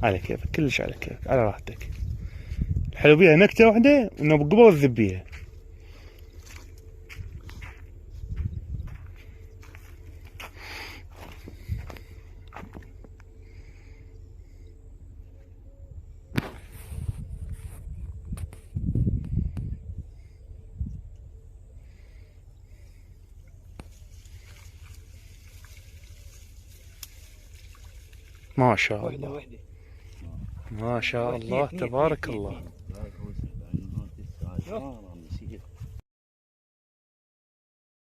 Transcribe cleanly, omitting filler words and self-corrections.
على كيفك، كلش على كيفك، على راحتك. الحلو بيها نكتة واحدة ونبقى قبل الذبيها. ما شاء الله، ما شاء الله، تبارك الله.